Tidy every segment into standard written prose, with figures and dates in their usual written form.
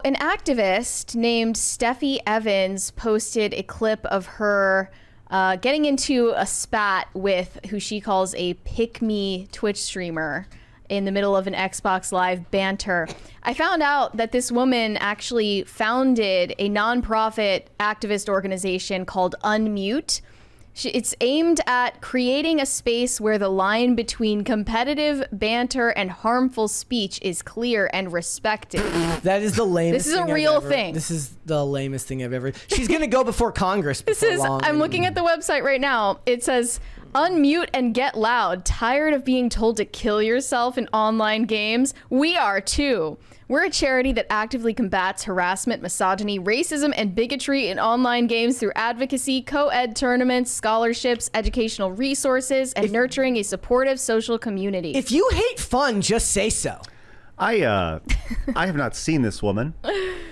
An activist named Steffi Evans posted a clip of her getting into a spat with who she calls a pick-me Twitch streamer in the middle of an Xbox Live banter. I found out that this woman actually founded a nonprofit activist organization called Unmute. It's aimed at creating a space where the line between competitive banter and harmful speech is clear and respected. That is the lamest. This is a real thing. This is the lamest thing I've ever. She's gonna go before Congress. Before long. I'm looking at the website right now. It says, "Unmute and get loud. Tired of being told to kill yourself in online games? We are too. We're a charity that actively combats harassment, misogyny, racism, and bigotry in online games through advocacy, co-ed tournaments, scholarships, educational resources, and nurturing a supportive social community." If you hate fun, just say so. I have not seen this woman,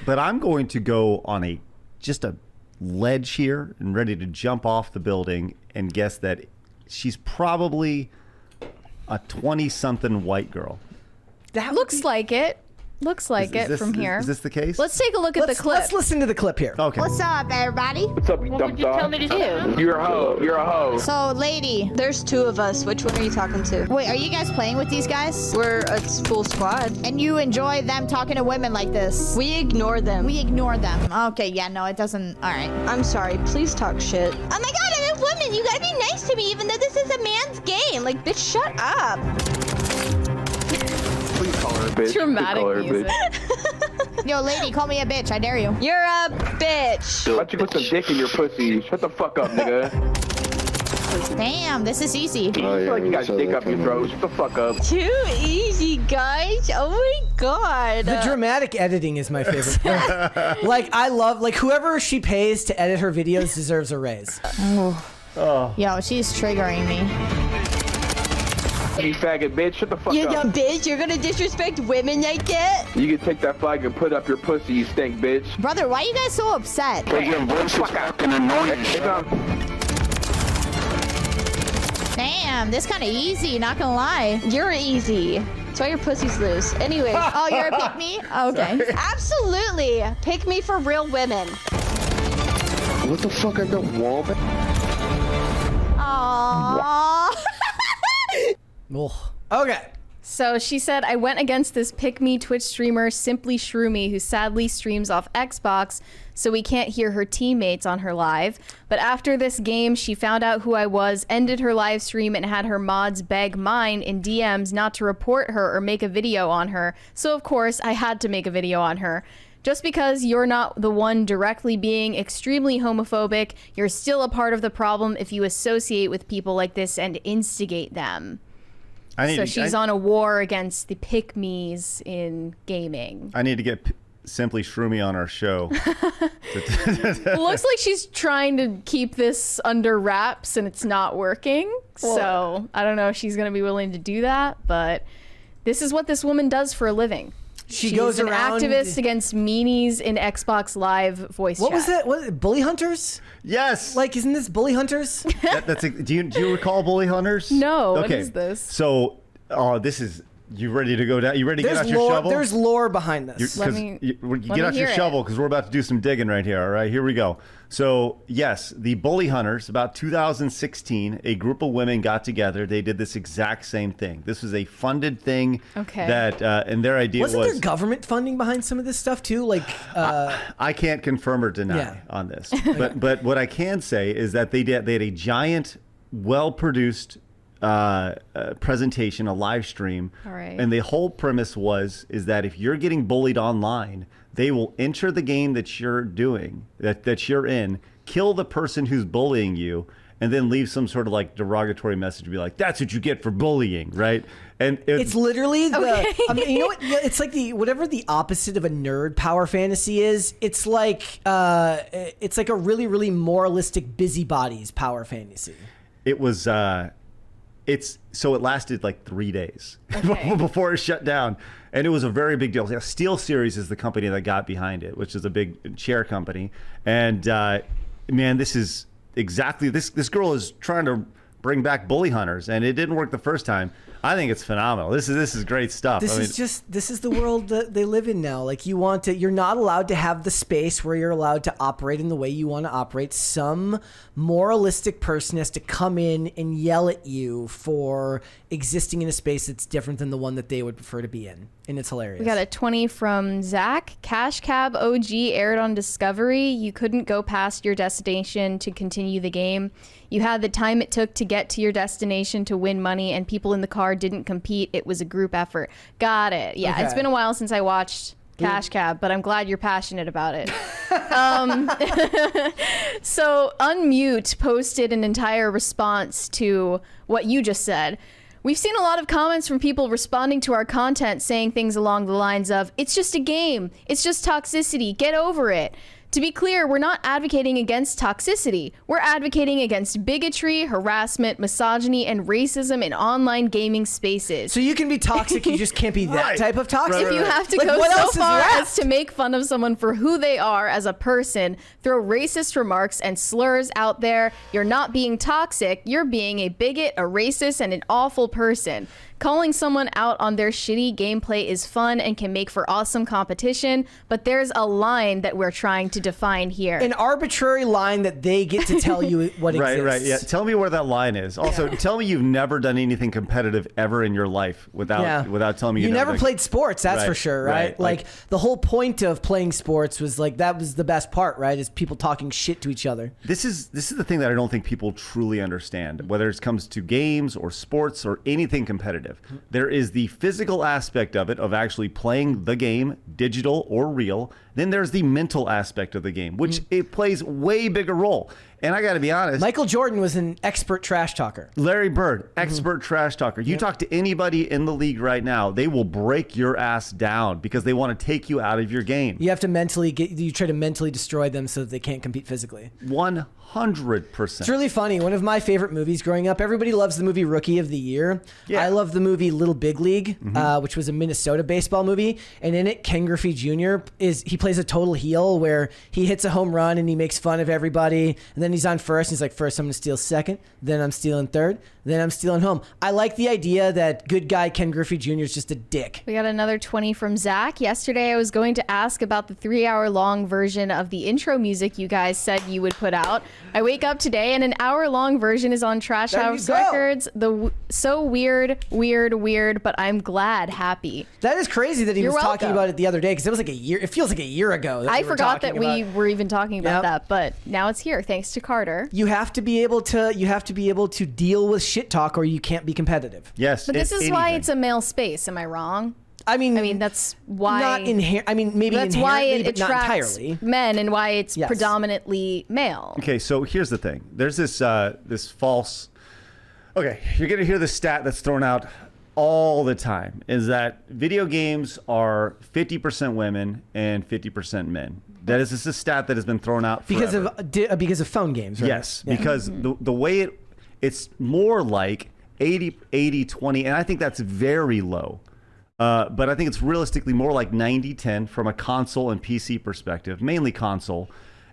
but I'm going to go on just a ledge here and ready to jump off the building and guess that she's probably a 20-something white girl. That looks like it. Looks like it from here. Is this the case? Let's take a look at the clip. Let's listen to the clip here. Okay. What's up, everybody? What's up, you What dumb would you dog? tell me to do? You're a hoe. You're a hoe. So, lady, There's two of us. Which one are you talking to? wait, are you guys playing with these guys? We're a full squad. And you enjoy them talking to women like this? We ignore them. We ignore them. Okay, yeah, no, it doesn't. All right. I'm sorry. Please talk shit. Oh my god, I'm a woman. You gotta be nice to me even though this is a man's game. Like, bitch, shut up. Please call her a bitch. Dramatic Please call her a music. bitch. Yo, lady, call me a bitch. I dare you. You're a bitch. Why don't you put some dick in your pussy? Shut the fuck up, nigga. Damn, this is easy. You feel like you got dick up your throat. Shut the fuck up. Too easy, guys. Oh my god. The dramatic editing is my favorite part. Like, I love, like, whoever she pays to edit her videos deserves a raise. Yo, she's triggering me. You faggot bitch. Shut the fuck You up. dumb bitch. You're gonna disrespect women like that? You can take that flag and put up your pussy, you stink bitch. Brother, why are you guys so upset? Your voice is fucking annoying. Damn, this kind of easy, not gonna lie. You're easy. That's why your pussy's loose. Anyway. Oh, you're a pick me? Okay. Absolutely. Pick me for real women. What the fuck are the woman? Aww. Ugh. Okay. So she said, "I went against this pick-me Twitch streamer, Simply Shroomy, who sadly streams off Xbox, so we can't hear her teammates on her live. But after this game, she found out who I was, ended her live stream, and had her mods beg mine in DMs not to report her or make a video on her. So of course, I had to make a video on her. Just because you're not the one directly being extremely homophobic, you're still a part of the problem if you associate with people like this and instigate them." So she's on a war against the pick-me's in gaming. I need to get Simply Shroomy on our show. It looks like she's trying to keep this under wraps and it's not working. So I don't know if she's going to be willing to do that, but this is what this woman does for a living. She's She's an around. activist against meanies in Xbox Live voice What chat. was that? What, Bully Hunters? Yes. Like, isn't this Bully Hunters? Do you recall Bully Hunters? No, what Okay. is this? So, this is. You ready to go down? You ready to get There's out your lore. shovel? There's lore behind this. Let me Get let out me your hear shovel it. because we're about to do some digging right here. All right, here we go. So yes, the Bully Hunters, about 2016, a group of women got together. They did this exact same thing. This was a funded thing. Okay. That and their idea Wasn't was there government funding behind some of this stuff too? Like, I can't confirm or deny Yeah. on this, but what I can say is that they had a giant, well-produced presentation, a live stream, All right. and the whole premise is that if you're getting bullied online, they will enter the game that you're doing, that you're in, kill the person who's bullying you, and then leave some sort of like derogatory message to be like, "That's what you get for bullying," right? And it's literally the. Okay. I mean, you know what? Yeah, it's like whatever the opposite of a nerd power fantasy is. It's like a really, really moralistic busybodies power fantasy. it was. So it lasted like 3 days Okay. before it shut down, and it was a very big deal. Yeah, Steel Series is the company that got behind it, which is a big chair company. And man, this is exactly this. This girl is trying to bring back Bully Hunters, and it didn't work the first time. I think it's phenomenal. This is great stuff. This is the world that they live in now. Like you're not allowed to have the space where you're allowed to operate in the way you want to operate. Some moralistic person has to come in and yell at you for existing in a space that's different than the one that they would prefer to be in. And it's hilarious. We got a 20 from Zach. Cash Cab OG aired on Discovery. You couldn't go past your destination to continue the game. You had the time it took to get to your destination to win money, and people in the car didn't compete. It was a group effort. Got it. Yeah, Okay. It's been a while since I watched Cash Cab, but I'm glad you're passionate about it. So Unmute posted an entire response to what you just said. We've seen a lot of comments from people responding to our content saying things along the lines of, it's just a game, it's just toxicity, get over it. To be clear, we're not advocating against toxicity. We're advocating against bigotry, harassment, misogyny, and racism in online gaming spaces. So you can be toxic, you just can't be that Right. type of toxic. If you have to Like, go what so else is far left? as to make fun of someone for who they are as a person, throw racist remarks and slurs out there, you're not being toxic, you're being a bigot, a racist, and an awful person. Calling someone out on their shitty gameplay is fun and can make for awesome competition, but there's a line that we're trying to define here. An arbitrary line that they get to tell you what exists. Right. Yeah. Tell me where that line is. Also, tell me you've never done anything competitive ever in your life without telling me you never done- played sports. That's for Right, sure, right? right. Like the whole point of playing sports was like that was the best part, right? Is people talking shit to each other. This is the thing that I don't think people truly understand, whether it comes to games or sports or anything competitive. There is the physical aspect of it, of actually playing the game, digital or real. Then there's the mental aspect of the game, which it plays way bigger role. And I got to be honest, Michael Jordan was an expert trash talker. Larry Bird, expert trash talker. You talk to anybody in the league right now, they will break your ass down because they want to take you out of your game. You have to you try to mentally destroy them so that they can't compete physically. 100%. It's really funny. One of my favorite movies growing up, everybody loves the movie Rookie of the Year. Yeah. I love the movie Little Big League, which was a Minnesota baseball movie. And in it, Ken Griffey Jr. he plays a total heel where he hits a home run and he makes fun of everybody. And then he's on first. He's like, first I'm going to steal second. Then I'm stealing third. Then I'm stealing home. I like the idea that good guy Ken Griffey Jr. is just a dick. We got another 20 from Zach. Yesterday, I was going to ask about the 3-hour-long version of the intro music you guys said you would put out. I wake up today and an hour-long version is on Trash There you House go. Records. So weird, but I'm glad, happy. That is crazy that he You're was talking welcome. about it the other day because it was like a year. It feels like a year ago. That I we were forgot that talking we about. were even talking about Yep. that, but now it's here thanks to Carter. You have to be able to deal with shit talk or you can't be competitive. Yes. But this is why anything. it's a male space. Am I wrong? I mean, That's why. not inherent. I mean, maybe That's why inherently, it but not attracts entirely. men and why it's Yes. predominantly male. Okay, so here's the thing. There's this this false. Okay, you're gonna hear the stat that's thrown out all the time is that video games are 50% women and 50% men. That is just a stat that has been thrown out forever. because of phone games, right? Yes, Yeah. because the way it's more like 80-20, and I think that's very low. But I think it's realistically more like 90-10 from a console and PC perspective, mainly console.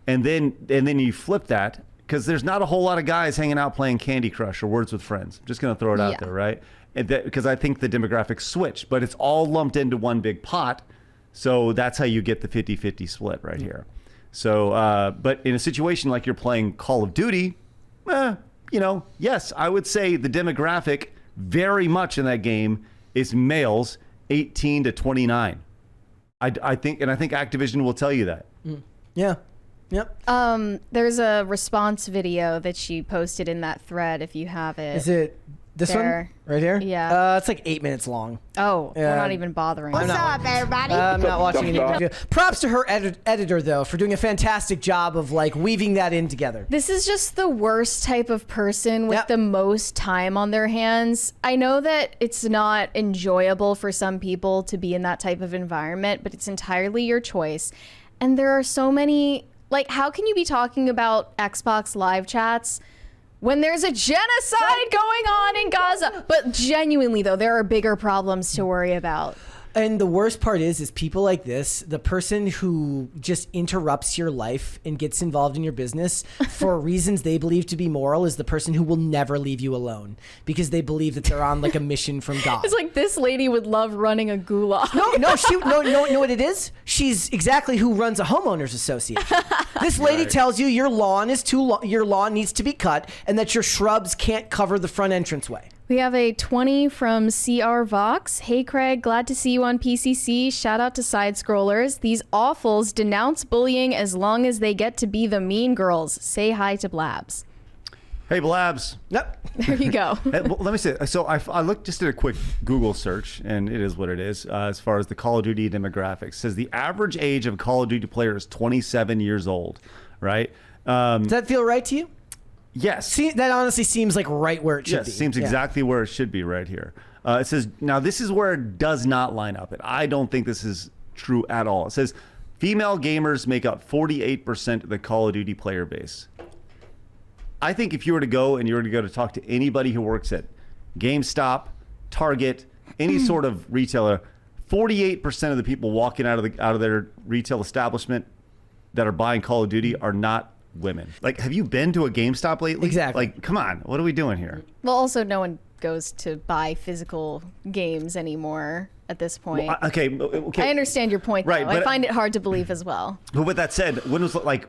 And then you flip that because there's not a whole lot of guys hanging out playing Candy Crush or Words with Friends. I'm just going to throw it out Yeah. there, right? Because I think the demographics switch, but it's all lumped into one big pot. So that's how you get the 50-50 split right here. So, but in a situation like you're playing Call of Duty, yes, I would say the demographic very much in that game is males 18 to 29. I think Activision will tell you that. Yeah. Yep. There's a response video that she posted in that thread if you have it. Is it this There. one right here? Yeah. It's like 8 minutes long. Oh, we're Yeah. not even bothering. What's up, everybody? I'm not watching any Dumb video. Props to her editor though for doing a fantastic job of like weaving that in together. This is just the worst type of person with Yep. the most time on their hands. I know that it's not enjoyable for some people to be in that type of environment, but it's entirely your choice. And there are so many, like, how can you be talking about Xbox live chats when there's a genocide going on in Gaza? But genuinely, though, there are bigger problems to worry about. And the worst part is people like this, the person who just interrupts your life and gets involved in your business for reasons they believe to be moral is the person who will never leave you alone because they believe that they're on like a mission from God. It's like this lady would love running a gulag. No, what it is? She's exactly who runs a homeowners association. This lady tells you your lawn is too long, your lawn needs to be cut, and that your shrubs can't cover the front entranceway. We have a 20 from CR Vox. Hey Craig, glad to see you on PCC. Shout out to Side Scrollers. These awfuls denounce bullying as long as they get to be the mean girls. Say hi to Blabs. Hey, Blabs. Yep. There you go. Hey, well, let me say. So I looked, just did a quick Google search, and it is what it is. As far as the Call of Duty demographics, it says the average age of a Call of Duty player is 27 years old. Right? Does that feel right to you? Yes. See, that honestly seems like right where it should be. Yes, seems exactly where it should be right here. It says, now this is where it does not line up. And I don't think this is true at all. It says, female gamers make up 48% of the Call of Duty player base. I think if you were to go to talk to anybody who works at GameStop, Target, any sort of retailer, 48% of the people walking out of their retail establishment that are buying Call of Duty are not women. Like, have you been to a GameStop lately? Exactly. Like, come on, what are we doing here? Well, also, no one goes to buy physical games anymore at this point. Well, okay. I understand your point, Right, though. I but- find it hard to believe as well. But with that said, when was like,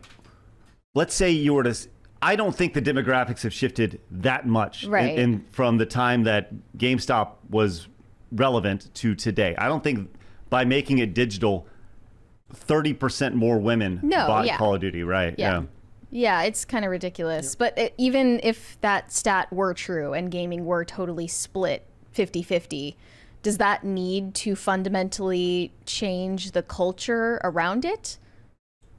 let's say you were to, I don't think the demographics have shifted that much Right. in from the time that GameStop was relevant to today. I don't think by making it digital, 30% more women bought Call of Duty, right? Yeah. Yeah, it's kind of ridiculous. But even if that stat were true and gaming were totally split 50-50, does that need to fundamentally change the culture around it?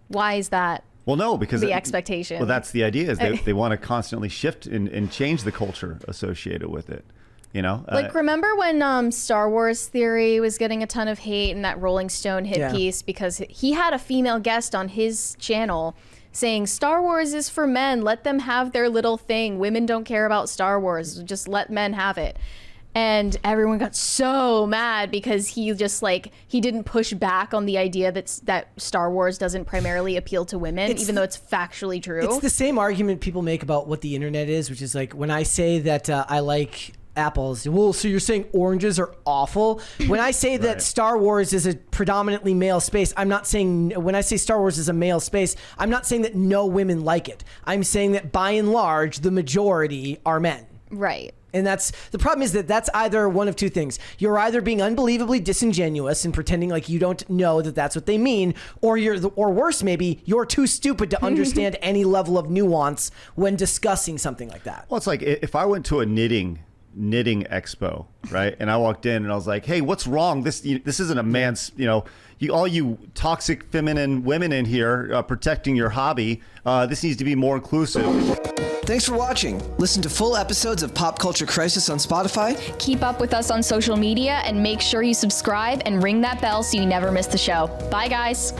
Why is that Well, no, because the expectation? Well, that's the idea is they want to constantly shift and change the culture associated with it. You know, Like, remember when Star Wars Theory was getting a ton of hate in that Rolling Stone hit piece because he had a female guest on his channel saying Star Wars is for men, let them have their little thing, women don't care about Star Wars, just let men have it. And everyone got so mad because he just he didn't push back on the idea that Star Wars doesn't primarily appeal to women, even though it's factually true. It's the same argument people make about what the internet is, which is like when I say that I like apples. Well, so you're saying oranges are awful? When I say that Star Wars is a predominantly male space, I'm not saying, when I say Star Wars is a male space, I'm not saying that no women like it. I'm saying that by and large, the majority are men. Right. And that's the problem, is that that's either one of two things. You're either being unbelievably disingenuous and pretending like you don't know that that's what they mean, or or worse, maybe you're too stupid to understand any level of nuance when discussing something like that. well, it's like if I went to a knitting expo, right? And I walked in and I was like, "Hey, what's wrong? This isn't a man's, all you toxic feminine women in here protecting your hobby. This needs to be more inclusive." Thanks for watching. Listen to full episodes of Pop Culture Crisis on Spotify. Keep up with us on social media and make sure you subscribe and ring that bell so you never miss the show. Bye, guys.